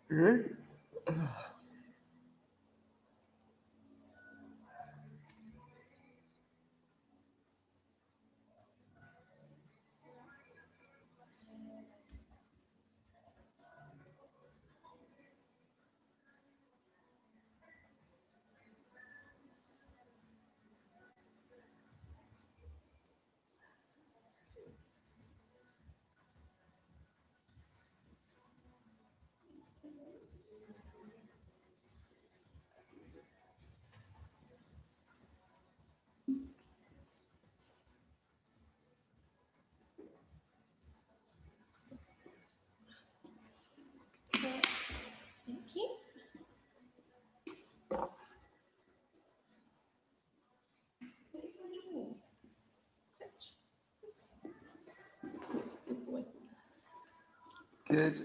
Thank you. Good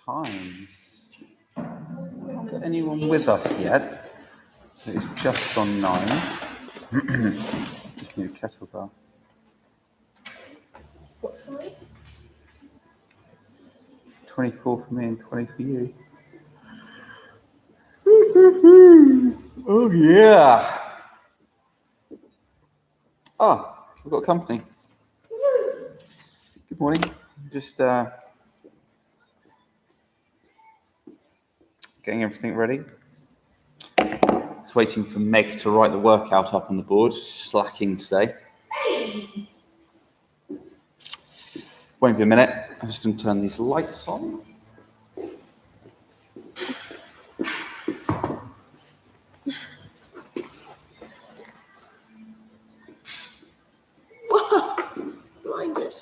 times. Not got anyone with us yet. It's just gone 9. Just need a kettlebell. What size? 24 for me and 20 for you. Oh yeah. Oh, we've got company. Good morning. Just getting everything ready. Just waiting for Meg to write the workout up on the board. Slacking today. Won't be a minute. I'm just going to turn these lights on. Blinded.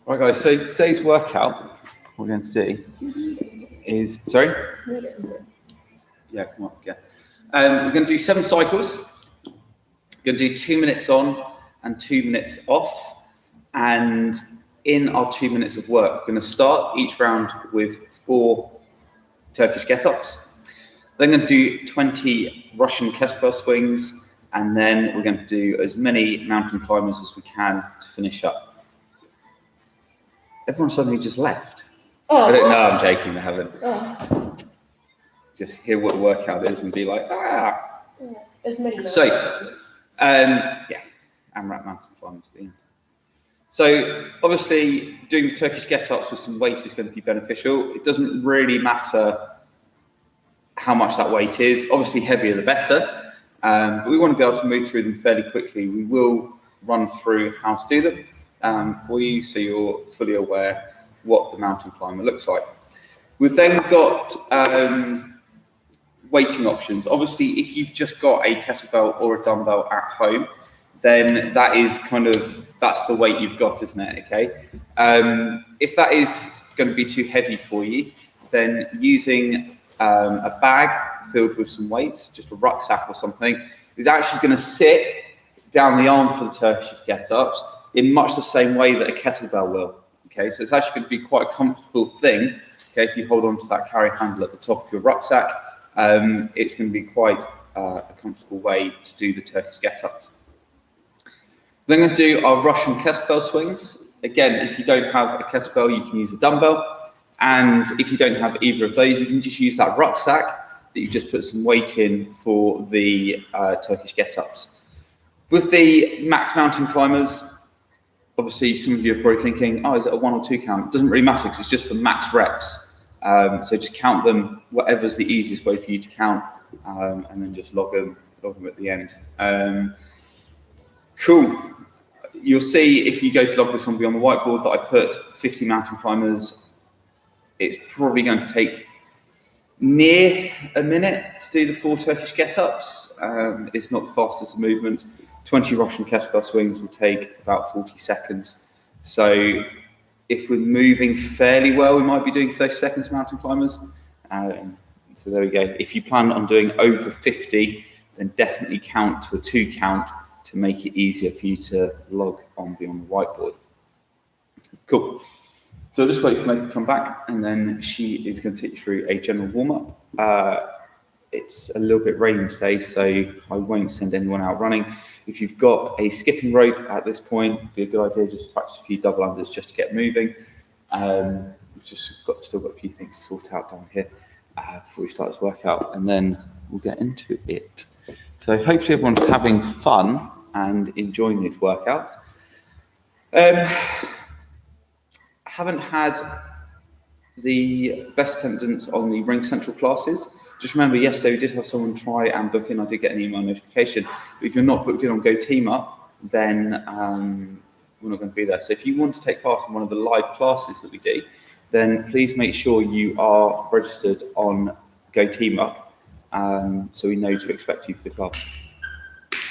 Right, guys. So today's workout, what we're going to do is yeah, come on, yeah. We're going to do 7 cycles. We're going to do 2 minutes on and 2 minutes off. And in our 2 minutes of work, we're going to start each round with 4 Turkish get-ups. Then we're going to do 20 Russian kettlebell swings. And then we're going to do as many mountain climbers as we can to finish up. Everyone suddenly just left. Oh. I don't know, I'm joking, they haven't. Oh. Just hear what the workout is and be like, ah. Yeah. There's many. So, yeah, AMRAP mountain climbers. So, obviously, doing the Turkish get-ups with some weights is going to be beneficial. It doesn't really matter how much that weight is. Obviously, heavier the better. But we want to be able to move through them fairly quickly. We will run through how to do them for you, so you're fully aware what the mountain climber looks like. We've then got weighting options. Obviously, if you've just got a kettlebell or a dumbbell at home, then that is that's the weight you've got, isn't it? Okay. If that is going to be too heavy for you, then using a bag filled with some weights, just a rucksack or something, is actually going to sit down the arm for the Turkish get-ups in much the same way that a kettlebell will. Okay, so it's actually going to be quite a comfortable thing. Okay, if you hold on to that carry handle at the top of your rucksack, it's going to be quite a comfortable way to do the Turkish get-ups. Then we're going to do our Russian kettlebell swings. Again, if you don't have a kettlebell, you can use a dumbbell. And if you don't have either of those, you can just use that rucksack that you just put some weight in for the Turkish get-ups. With the max mountain climbers, obviously some of you are probably thinking, oh, is it a 1 or 2 count? It doesn't really matter because it's just for max reps. So just count them, whatever's the easiest way for you to count, and then just log them at the end. Cool. You'll see if you go to log this on the whiteboard that I put 50 mountain climbers. It's probably going to take near a minute to do the 4 Turkish get-ups. It's not the fastest movement. 20 Russian kettlebell swings will take about 40 seconds. So if we're moving fairly well, we might be doing 30 seconds mountain climbers. So there we go. If you plan on doing over 50, then definitely count to a 2 count to make it easier for you to log on beyond the whiteboard. Cool. So I'll just wait for Meg to come back, and then she is going to take you through a general warm-up. It's a little bit raining today, so I won't send anyone out running. If you've got a skipping rope at this point, it'd be a good idea just to practice a few double unders just to get moving. We've just still got a few things to sort out down here before we start this workout, and then we'll get into it. So hopefully everyone's having fun and enjoying these workouts. Haven't had the best attendance on the Ring Central classes. Just remember, yesterday we did have someone try and book in. I did get an email notification. But if you're not booked in on Go Team Up, then we're not going to be there. So if you want to take part in one of the live classes that we do, then please make sure you are registered on Go Team Up, so we know to expect you for the class.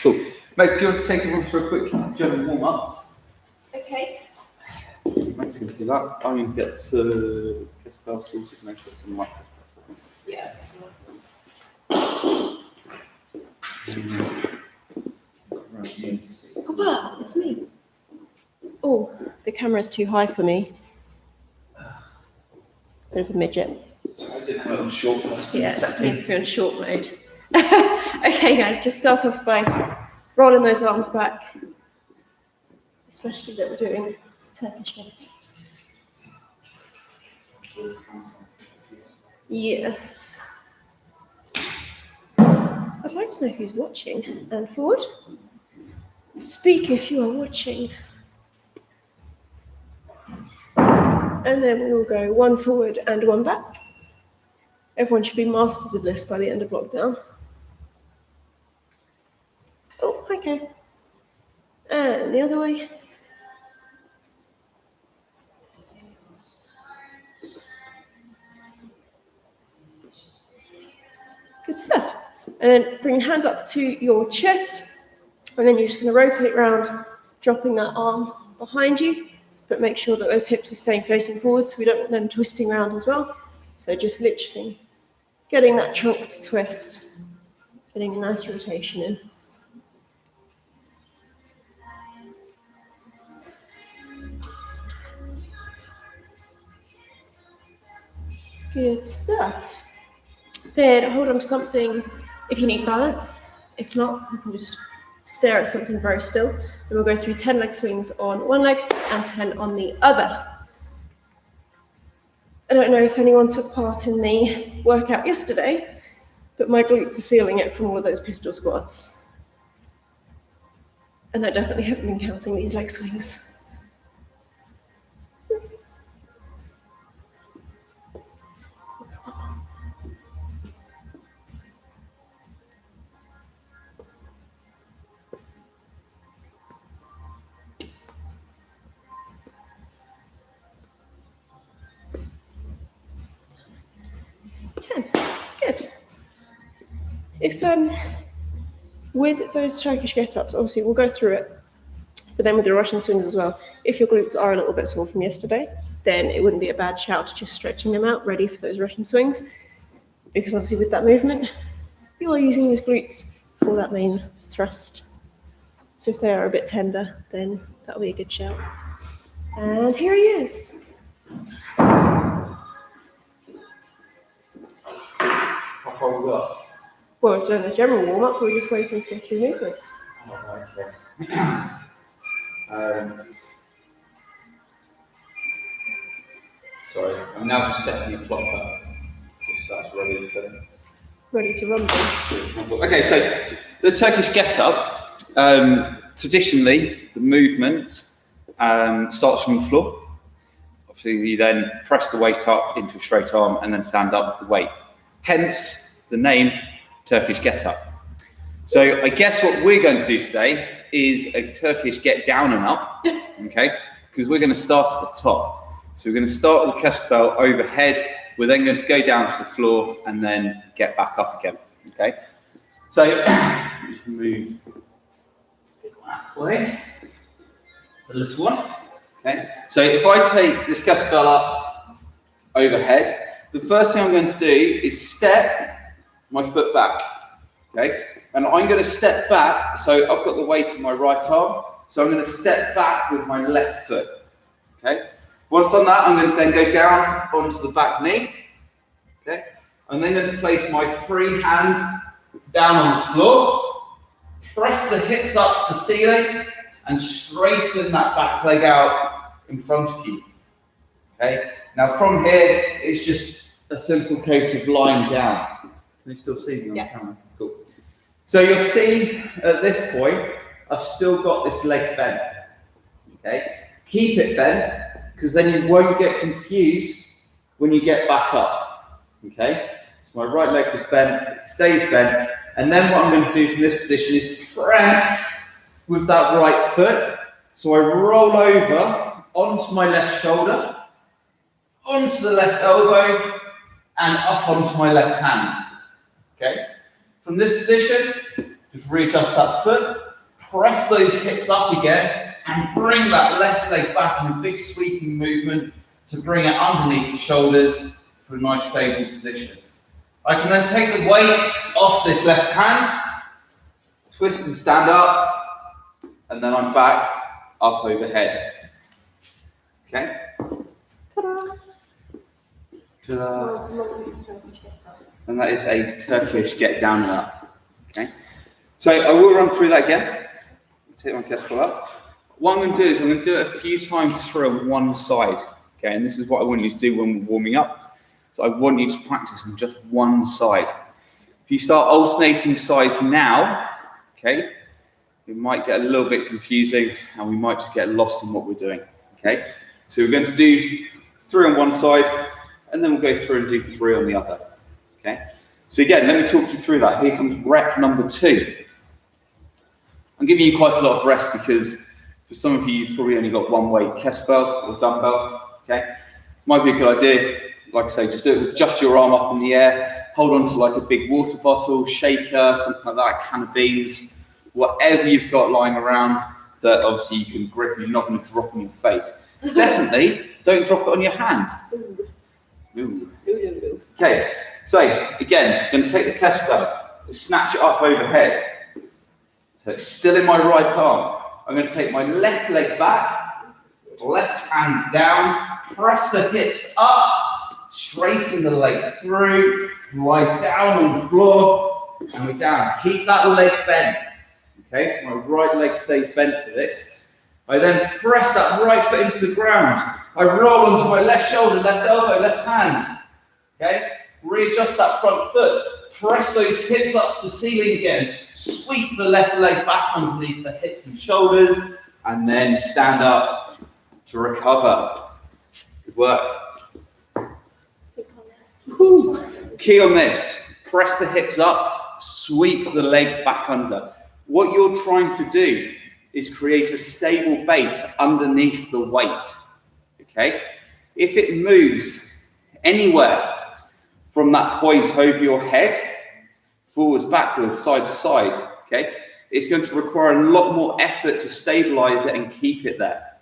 Cool. Meg, do you want to take everyone through a quick general warm up? Okay. Meg's going to do that. I'm going to get kettlebell sorted. Meg's got some light. Yeah. Papa, it's me. Oh, the camera's too high for me. Bit of a midget. So I did have it on short. Yeah, it needs to be on short mode. Okay, guys, just start off by rolling those arms back, especially that we're doing Turkish deadlifts. Yes. I'd like to know who's watching. And forward. Speak if you are watching. And then we will go 1 forward and 1 back. Everyone should be masters of this by the end of lockdown. Oh, okay. And the other way. Good stuff. And then bring your hands up to your chest. And then you're just going to rotate around, dropping that arm behind you. But make sure that those hips are staying facing forward, so we don't want them twisting around as well. So just literally getting that trunk to twist, getting a nice rotation in. Good stuff. Then hold on to something if you need balance. If not, you can just stare at something very still. Then we'll go through 10 leg swings on one leg and 10 on the other. I don't know if anyone took part in the workout yesterday, but my glutes are feeling it from all of those pistol squats. And I definitely haven't been counting these leg swings. Good. If with those Turkish get-ups, obviously we'll go through it, but then with the Russian swings as well, if your glutes are a little bit sore from yesterday, then it wouldn't be a bad shout just stretching them out, ready for those Russian swings, because obviously with that movement, you are using those glutes for that main thrust. So if they are a bit tender, then that'll be a good shout. And here he is. How far we got? Well, we've done the general warm-up, we're just waiting to go through movements. Oh, okay. Sorry, I'm now just setting the clock up. Just that's ready to Ready to rumble. Okay, so the Turkish get-up, traditionally, the movement starts from the floor. Obviously, you then press the weight up into a straight arm and then stand up with the weight. Hence, the name Turkish get-up. So I guess what we're going to do today is a Turkish get down and up, okay? Because we're going to start at the top. So we're going to start with the kettlebell overhead. We're then going to go down to the floor and then get back up again, okay? So just move way, the little one. Okay, so if I take this kettlebell up overhead, the first thing I'm going to do is step my foot back. Okay, and I'm going to step back, so I've got the weight in my right arm, so I'm going to step back with my left foot. Okay, once done that, I'm going to then go down onto the back knee. Okay, I'm then going to place my free hand down on the floor, press the hips up to the ceiling, and straighten that back leg out in front of you. Okay, now from here, it's just a simple case of lying down. Can you still see me on the camera? Cool. So you'll see at this point, I've still got this leg bent. Okay, keep it bent, because then you won't get confused when you get back up. Okay, so my right leg was bent, it stays bent, and then what I'm going to do from this position is press with that right foot. So I roll over onto my left shoulder, onto the left elbow, and up onto my left hand. Okay, from this position, just readjust that foot, press those hips up again, and bring that left leg back in a big sweeping movement to bring it underneath the shoulders for a nice stable position. I can then take the weight off this left hand, twist and stand up, and then I'm back up overhead. Okay? Ta-da! Ta-da. Oh, and that is a Turkish get down and up. Okay? So I will run through that again. Take my kettlebell up. What I'm going to do is I'm going to do it a few times through on one side. Okay, and this is what I want you to do when we're warming up. So I want you to practice on just one side. If you start alternating sides now, okay, it might get a little bit confusing and we might just get lost in what we're doing. Okay, so we're going to do 3 on one side and then we'll go through and do 3 on the other. Okay, so again, let me talk you through that. Here comes rep number 2. I'm giving you quite a lot of rest because for some of you, you've probably only got one weight, kettlebell or dumbbell. Okay, might be a good idea. Like I say, just do it with just your arm up in the air, hold on to like a big water bottle, shaker, something like that, can of beans, whatever you've got lying around that obviously you can grip and you're not going to drop on your face. Definitely don't drop it on your hand. Ooh. Okay, so again, I'm going to take the kettlebell, snatch it up overhead. So it's still in my right arm. I'm going to take my left leg back, left hand down, press the hips up, straighten the leg through, lie down on the floor, and we're down. Keep that leg bent. Okay, so my right leg stays bent for this. I then press that right foot into the ground. I roll onto my left shoulder, left elbow, left hand. Okay, readjust that front foot. Press those hips up to the ceiling again. Sweep the left leg back underneath the hips and shoulders, and then stand up to recover. Good work. Whew. Key on this, press the hips up, sweep the leg back under. What you're trying to do is create a stable base underneath the weight. Okay? If it moves anywhere from that point over your head, forwards, backwards, side to side, okay, it's going to require a lot more effort to stabilize it and keep it there.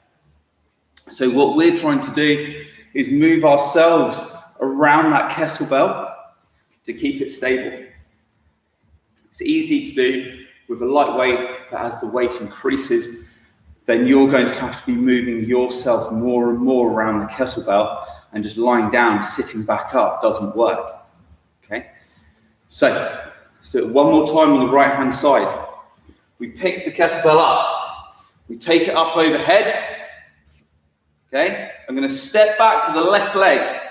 So what we're trying to do is move ourselves around that kettlebell to keep it stable. It's easy to do with a light weight, but as the weight increases, then you're going to have to be moving yourself more and more around the kettlebell, and just lying down, sitting back up doesn't work. Okay? So one more time on the right hand side. We pick the kettlebell up, we take it up overhead. Okay? I'm going to step back to the left leg.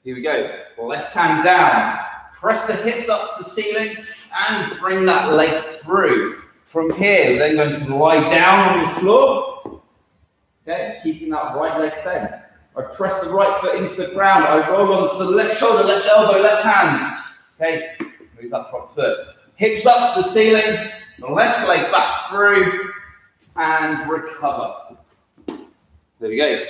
Here we go. Left hand down. Press the hips up to the ceiling and bring that leg through. From here, we're then going to lie down on the floor. Okay, keeping that right leg bent. I press the right foot into the ground. I roll onto the left shoulder, left elbow, left hand. Okay, move that front foot. Hips up to the ceiling. The left leg back through and recover. There we go.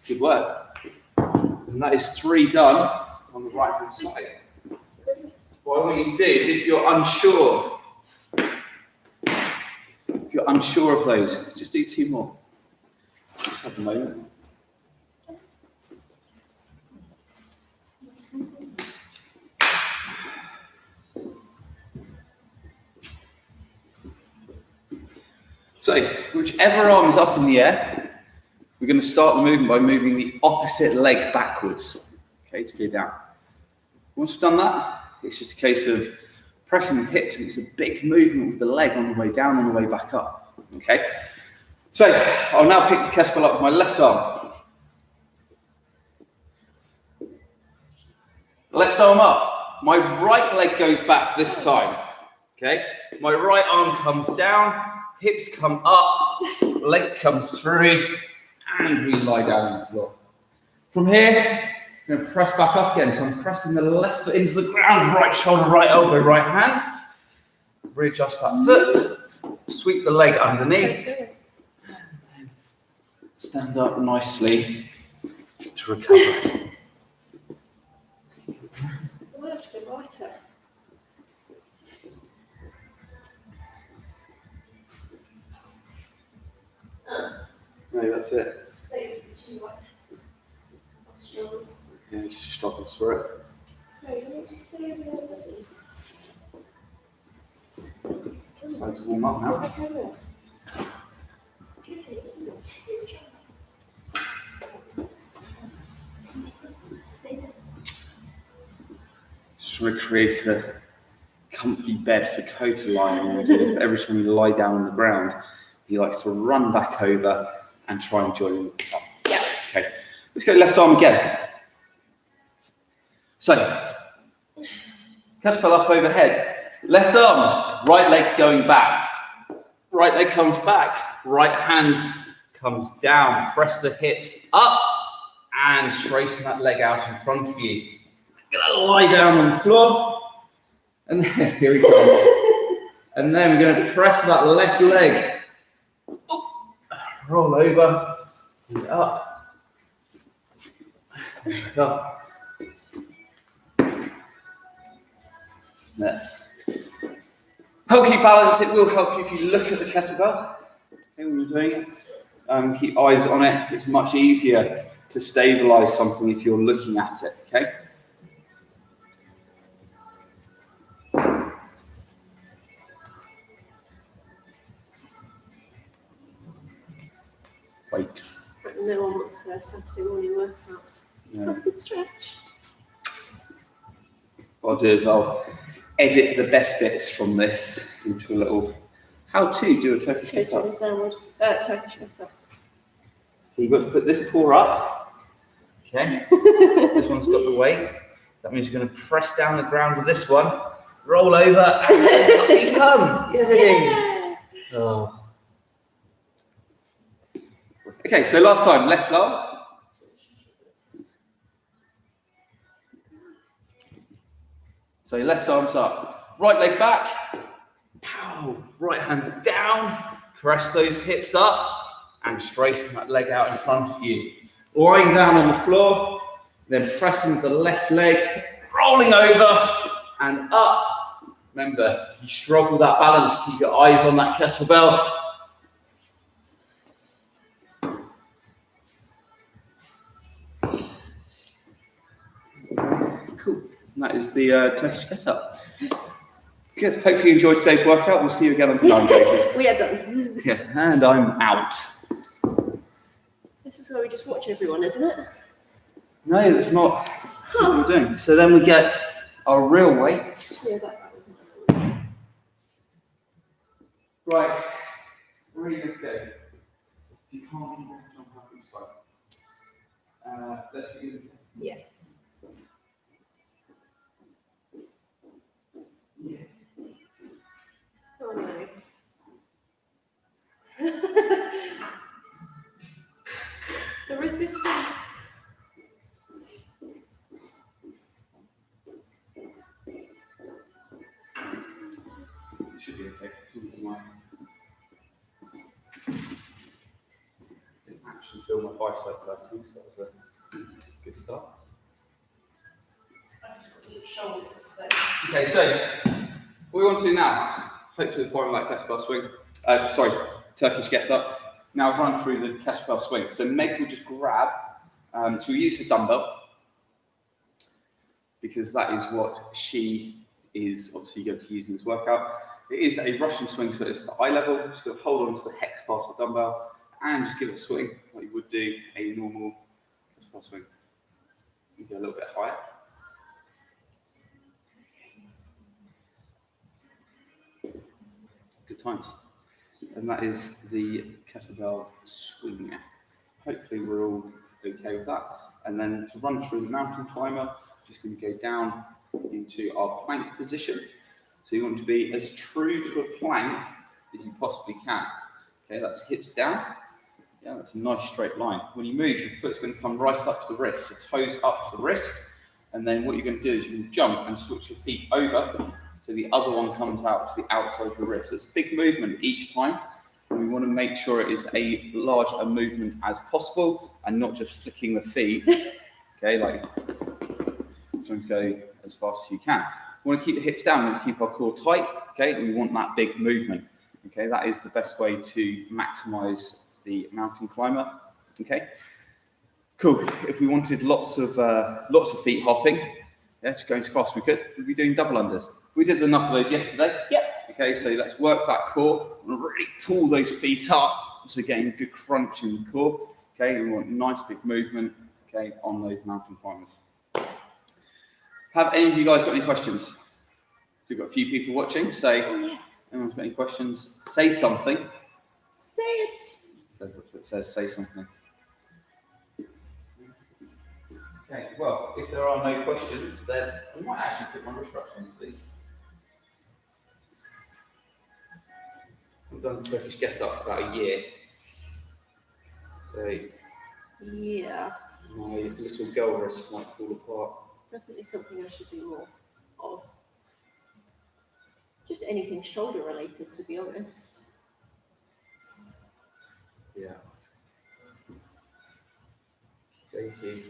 Good work. And that is 3 done on the right hand side. What I want you to do is, if you're you're unsure of those, just do 2 more. Just have a moment. So, whichever arm is up in the air, we're going to start the movement by moving the opposite leg backwards, okay, to go down. Once we've done that, it's just a case of pressing the hips, and it's a big movement with the leg on the way down, on the way back up, okay? So, I'll now pick the kettlebell up with my left arm. Left arm up. My right leg goes back this time, okay? My right arm comes down, hips come up, leg comes through, and we lie down on the floor. From here, I'm going to press back up again. So I'm pressing the left foot into the ground, right shoulder, right elbow, right hand. Readjust that foot, sweep the leg underneath, and stand up nicely to recover. I might have to go lighter. No, that's it. Maybe too light. I'll struggle. Yeah, just struggle through it. No, you need to stay over there. It's time to warm up now. Okay, look. Stay there. Just want to create a comfy bed for Ko to lie on when we do this, but every time we lie down on the ground, he likes to run back over and try and join in with the top. Yeah. Okay, let's go left arm again. So, kettlebell up overhead. Left arm, right leg's going back. Right leg comes back, right hand comes down. Press the hips up and straighten that leg out in front of you. Gonna lie down on the floor, and then here he comes. And then we're going to press that left leg. Roll over, and up, and up. There. Help keep balance. It will help you if you look at the kettlebell. Okay, when you're doing it, keep eyes on it. It's much easier to stabilize something if you're looking at it. Okay. Wait. No one wants a Saturday morning workout. Yeah. Have a good stretch. What I'll do is I'll edit the best bits from this into a little how to do a Turkish get-up. Downward. Turkish get-up. You've got to put this paw up. Okay. This one's got the weight. That means you're going to press down the ground with this one, roll over, and then up you come. Yay! Yeah. Oh. Okay, so last time, left arm. So your left arm's up, right leg back, pow, right hand down, press those hips up, and straighten that leg out in front of you. Lying down on the floor, then pressing the left leg, rolling over, and up. Remember, if you struggle with that balance, keep your eyes on that kettlebell. Cool. And that is the Turkish get-up. Good. Hopefully you enjoyed today's workout. We'll see you again on the time. We are done. Yeah, and I'm out. This is where we just watch everyone, isn't it? No, that's not what we're doing. So then we get our real weights. Yeah, that was my Right. Really good go. You can't keep on happy side. Let's begin. Yeah. Yeah. Oh no. The resistance. Should be okay. I can actually feel my bicep hurting, so that's a good start. I've just got your shoulders, so. Okay, so what we want to do now, hopefully find that kettlebell swing. Turkish get up. Now run through the kettlebell swing. So Meg will just grab, she'll use her dumbbell, because that is what she is obviously going to be using this workout. It is a Russian swing, so it's to eye level. Just going to hold on to the hex part of the dumbbell and just give it a swing like you would do a normal kettlebell swing. You go a little bit higher. Good times. And that is the kettlebell swing. Hopefully we're all okay with that. And then to run through the mountain climber, just going to go down into our plank position. So you want to be as true to a plank as you possibly can. Okay, that's hips down. Yeah, that's a nice straight line. When you move, your foot's going to come right up to the wrist, so toes up to the wrist. And then what you're going to do is you're going to jump and switch your feet over, so the other one comes out to the outside of the wrist. So it's a big movement each time. And we want to make sure it is a large a movement as possible and not just flicking the feet. Okay, like trying to go as fast as you can. We want to keep the hips down, we want to keep our core tight, okay, and we want that big movement. Okay, that is the best way to maximize the mountain climber. Okay, cool. If we wanted lots of feet hopping, yeah, just going as fast as we could, we'd be doing double unders. We did enough of those yesterday. Yep. Okay, so let's work that core and really pull those feet up, so getting a good crunch in the core. Okay, we want nice big movement, okay, on those mountain climbers. Have any of you guys got any questions? We've got a few people watching, so anyone's got any questions, say something. Say it. That's what it says, say something. Okay, well, if there are no questions, then I might actually put my wrist wraps on, please. I've done Turkish get up for about a year. So Yeah. my little girl wrist might fall apart. It's definitely something I should do more of. Just anything shoulder related, to be honest. Yeah. Thank you.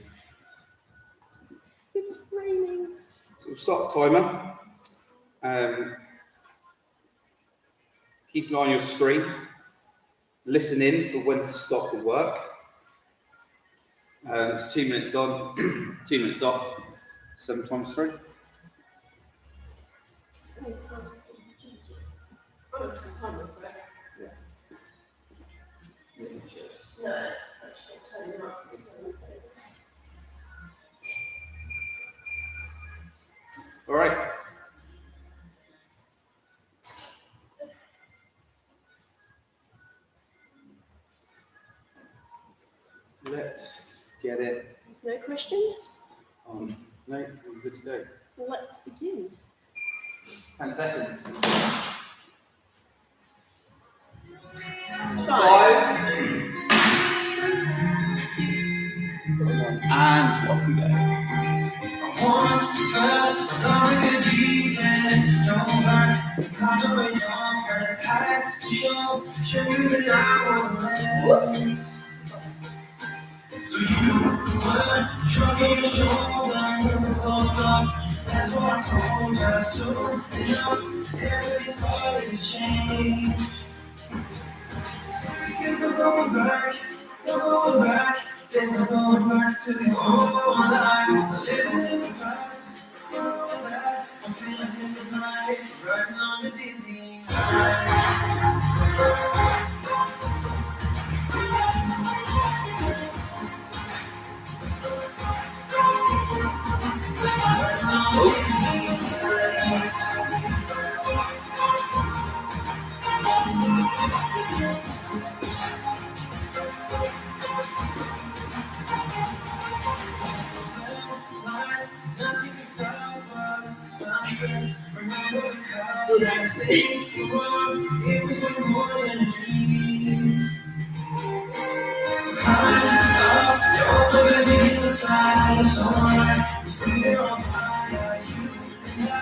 It's raining. So we'll start the timer. Keep an eye on your screen. Listen in for when to stop the work. It's 2 minutes on, 2 minutes off, 7 times 3. Yeah. All right. Let's get it There's no questions. on. No, we're good to go. Let's begin. 10 seconds. 5. And off we go. So you were shrugging your shoulders and closed off. That's what I told you. Soon enough, everything started to change. This is no going back, no going back. There's no going back to your old life. I'm living in the past, no going back. I'm feeling it tonight, riding on the dizzy high. Nothing can stop us. Sunsets, remember the cause. Never say you were. It was way more than a dream. Climb up, you're living inside. It's alright. We stay there on fire. You and I,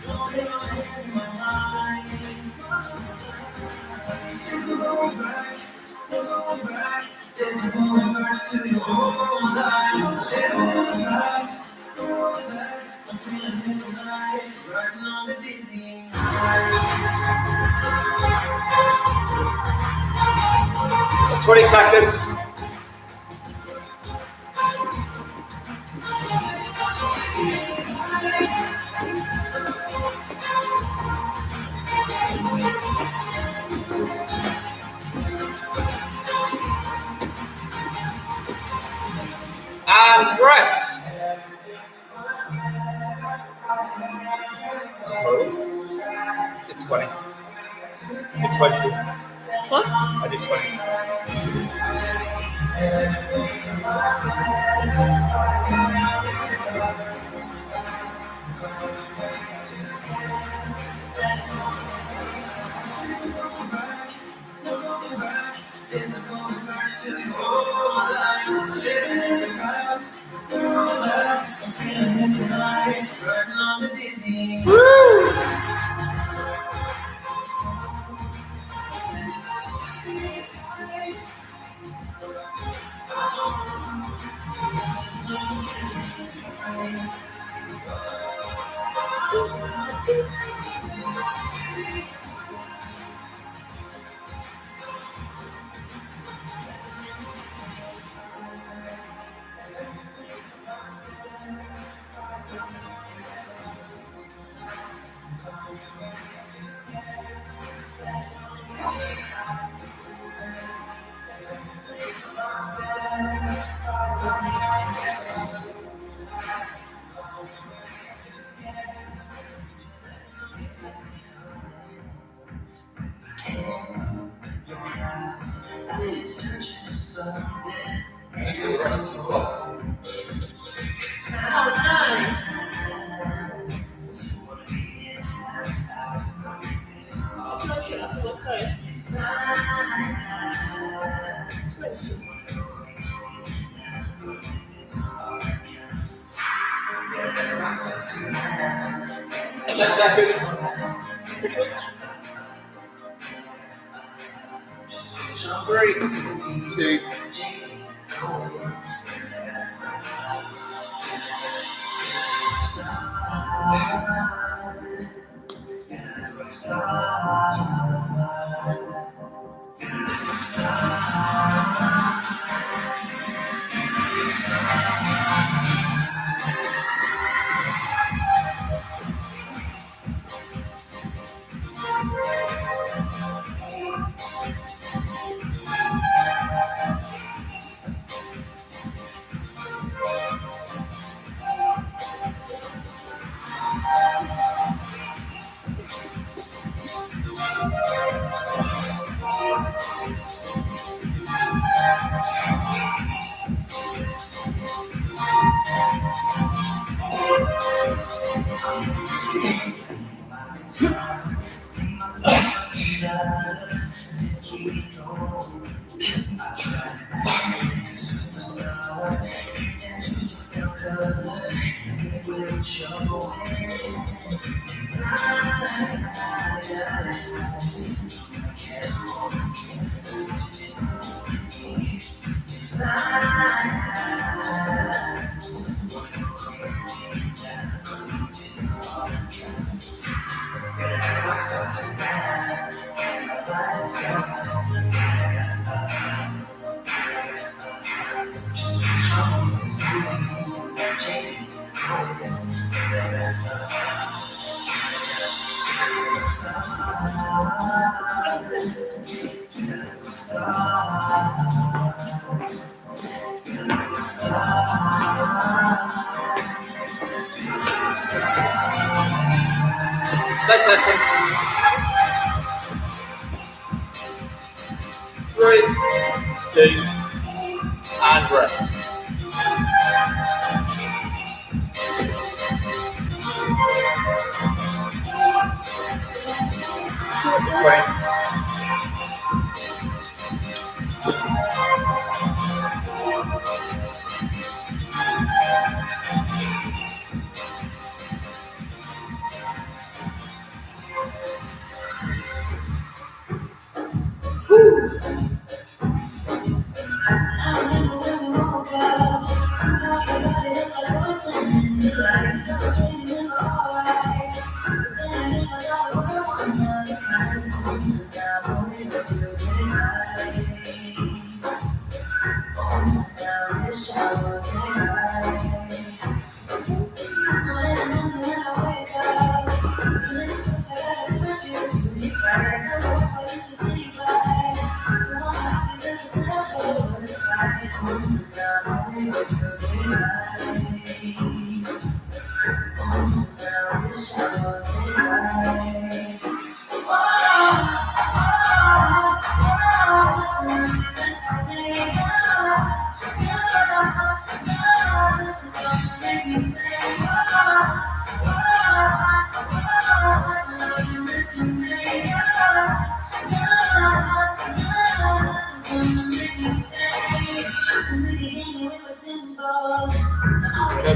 floating on air in my mind. There's no going back, no going back. There's no going back to your old life. Living in the past. I'm feeling it tonight, riding on the dizzy high. 20 seconds. And rest. Did 20. Did 20. What? I did 20. Three, two. That's it. 3, 2, and rest. Right.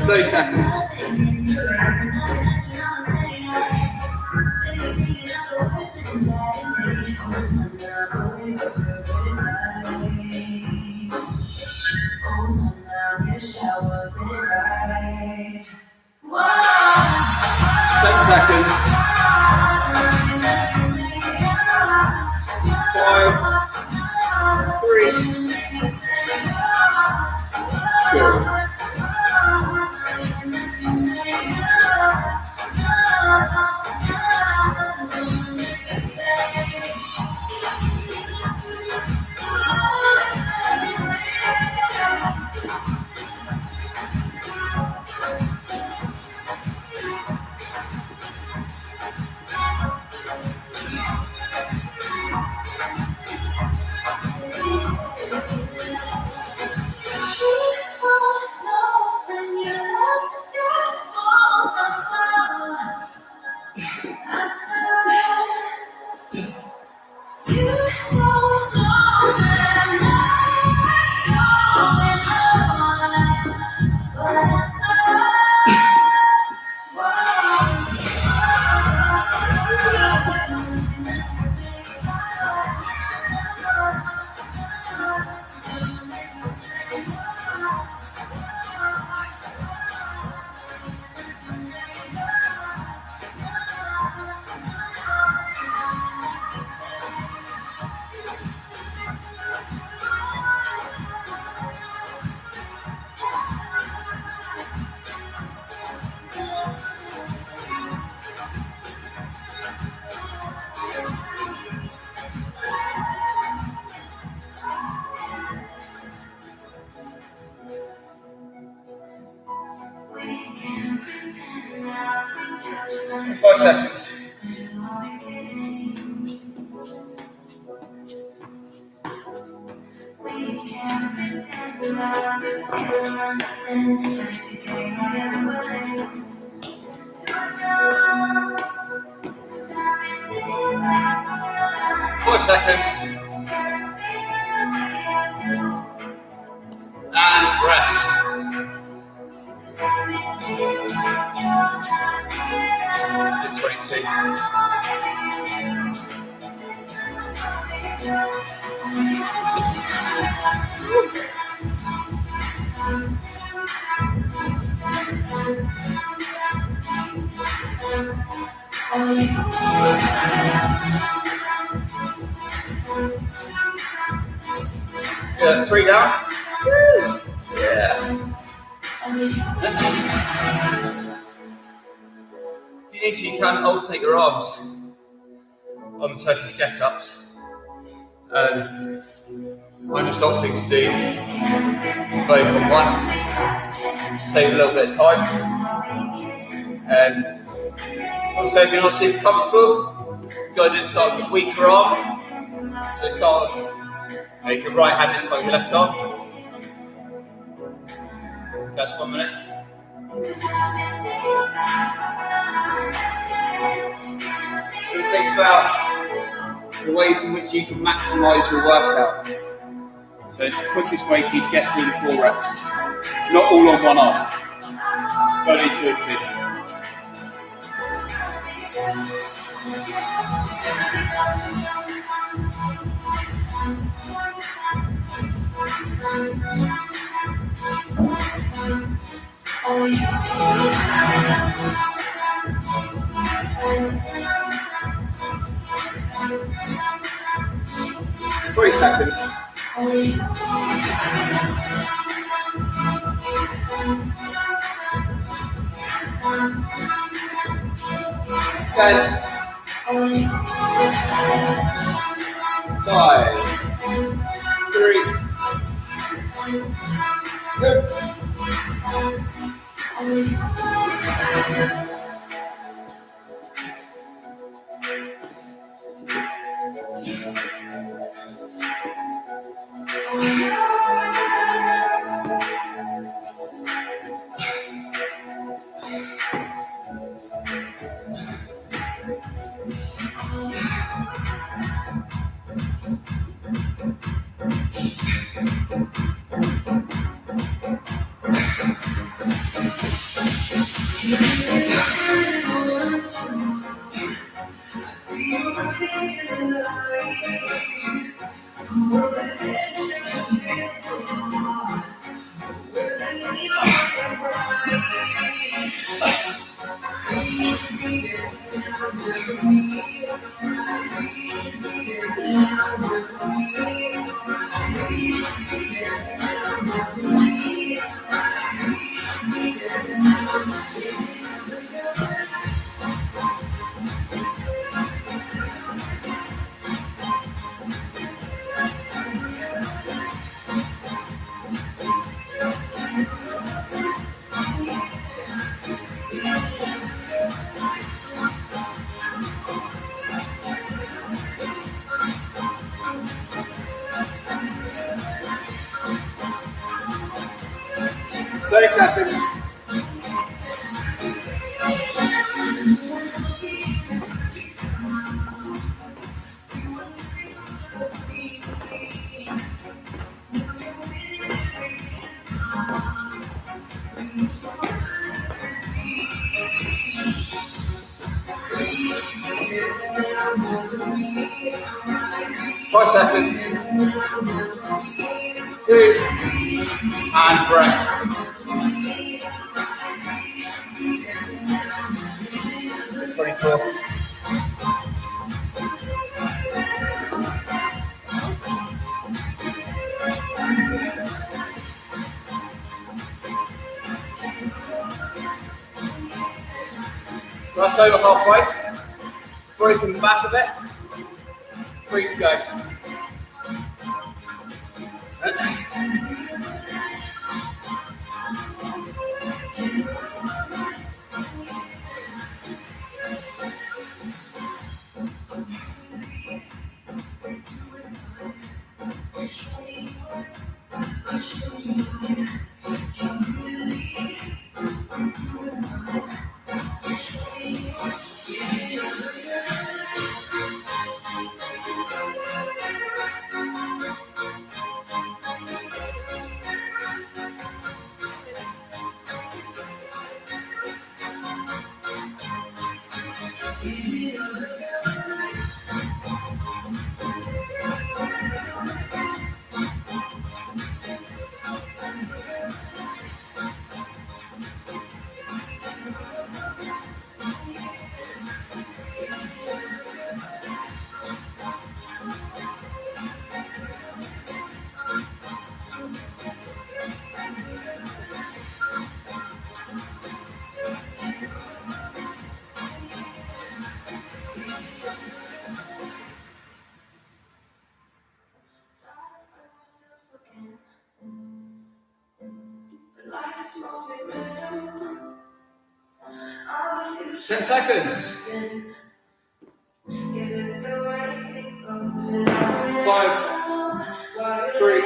30 seconds. Seconds. 5, 3, 2. Five seconds. Five seconds. And rest. To 22. Yeah, 3 down. Woo. Yeah. If you need to, you can alternate your arms on the Turkish get-ups. I'm just opting to do both on one, save a little bit of time. Also, if you're not super comfortable, go ahead and start with a weaker arm. So start make your right hand this time your left arm. That's 1 minute. Think about the ways in which you can maximise your workout. So it's the quickest way for you to get through the 4 reps. Not all on one arm. Only 2 and 2. Three seconds. 10, 5, 3, 2. Seconds. Five seconds. 2 and rest. 24. Rest over halfway. Breaking back a bit. 3 to go. Ten seconds. 5, 3.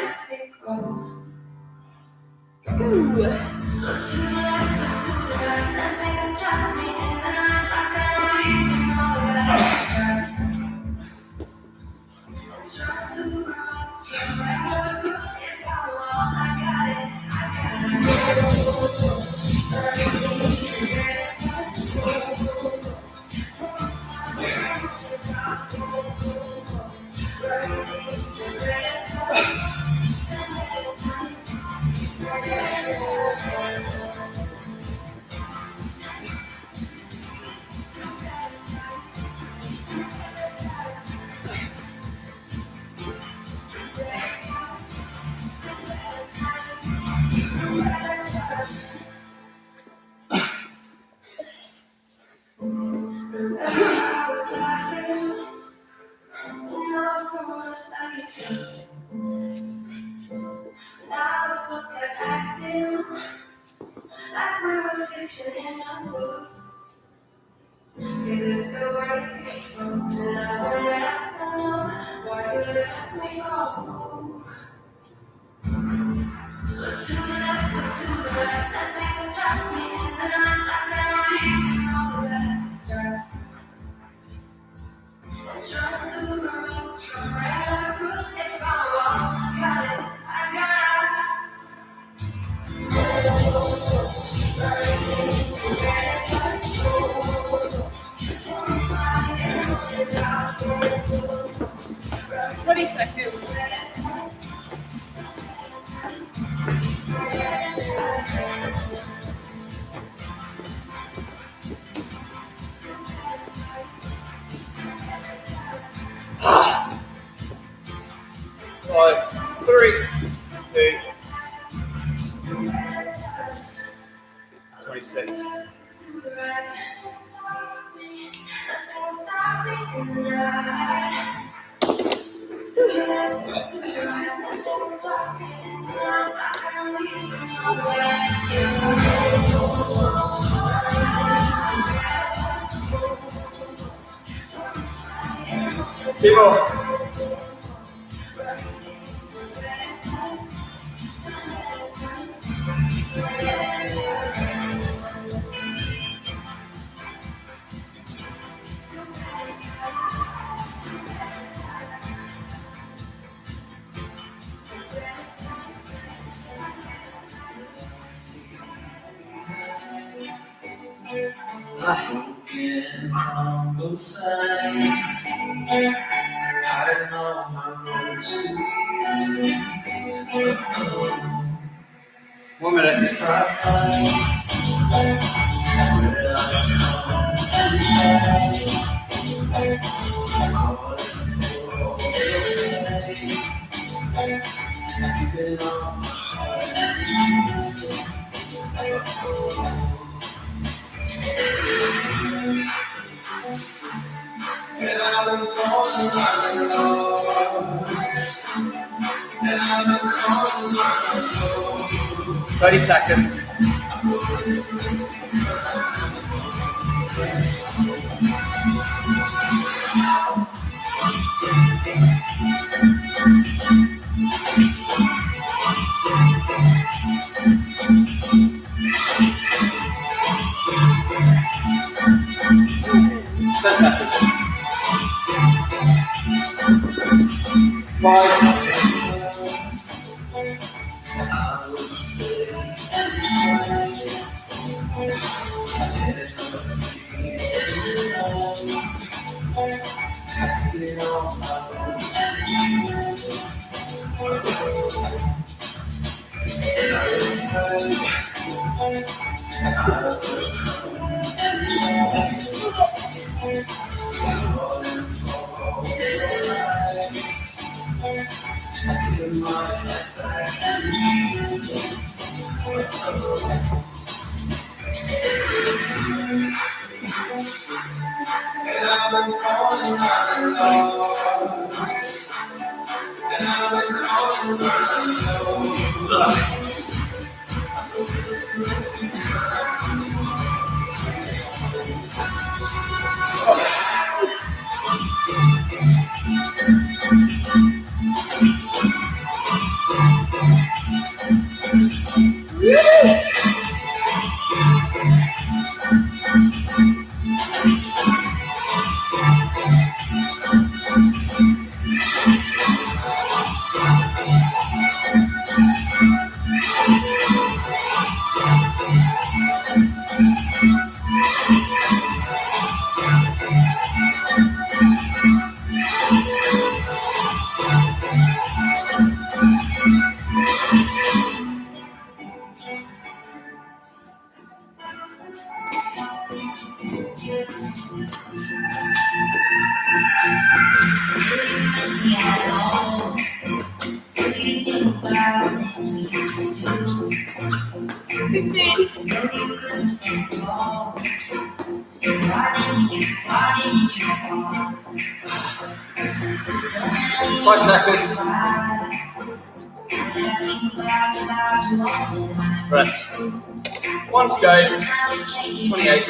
Seconds. 5, 3, 2, 26. Two more. Broken on both sides. I don't know my words to you. Uh-oh. 1 minute. If I find where I'm calling for all the way. Giving all my heart to you. And I've been falling like a lost. And I've been calling like a soul. 30 seconds. Five seconds. Rest. 1 to go. 28.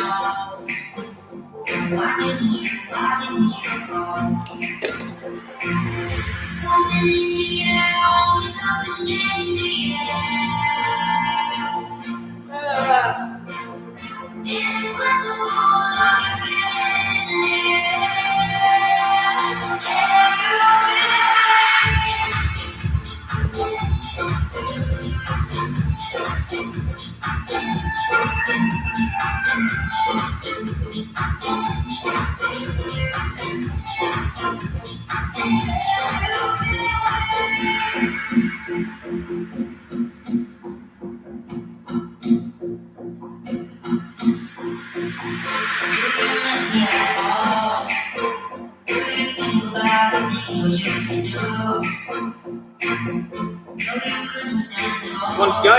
One to go.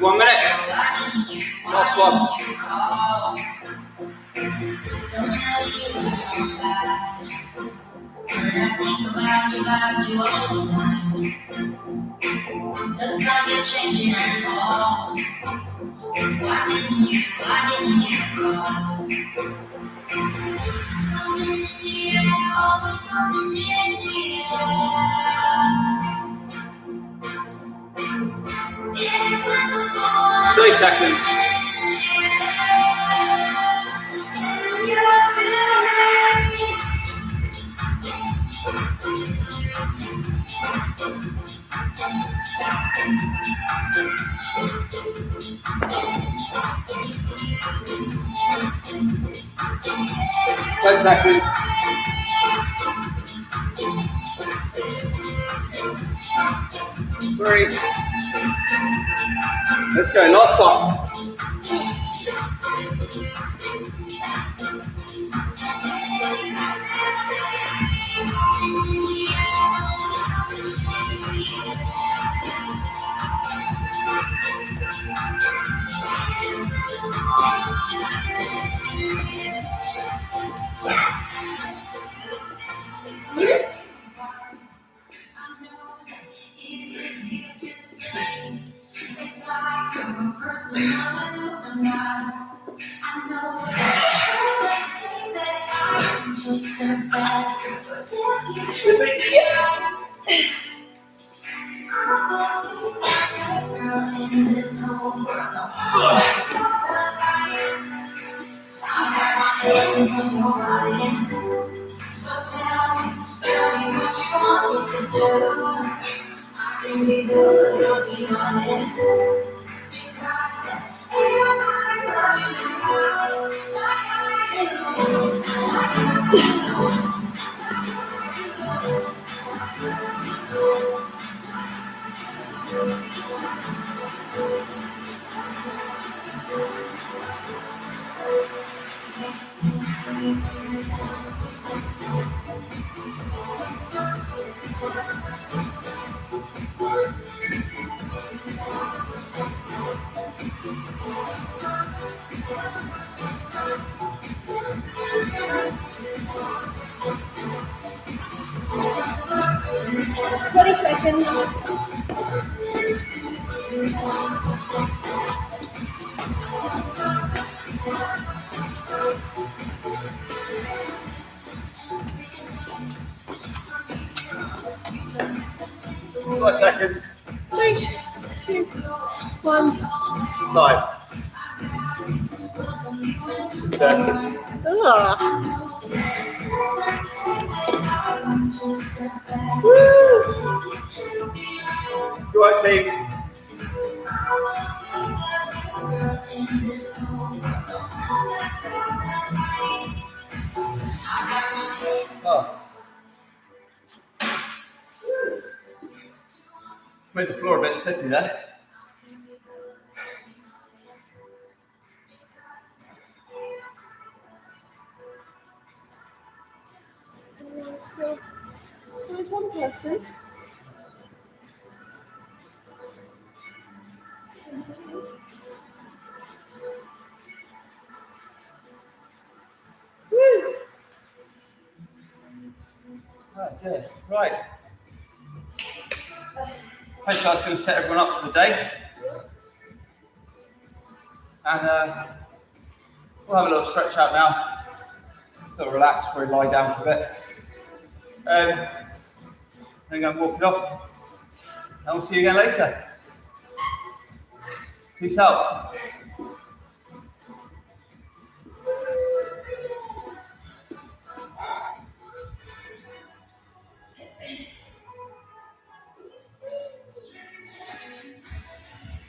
1 minute. Last one. Looks like you're changing at all. Why didn't you call? Something in the air, always something in the air. It's possible. 30 seconds. Ten seconds. Three. Let's go. Last one. So tell me what you want me to do. I can be good, don't be on it. Because everybody loves you like I do. Seconds. Five seconds. 3, 2, 1. 5. 30. Ah. Go on, team. Oh. Made the floor a bit slippy there. So, there's one person. Woo! Oh dear. Right. Hopefully that's going to set everyone up for the day. And we'll have a little stretch out now. A little relax, probably lie down for a bit. Then go and walk it off. And we'll see you again later. Peace out.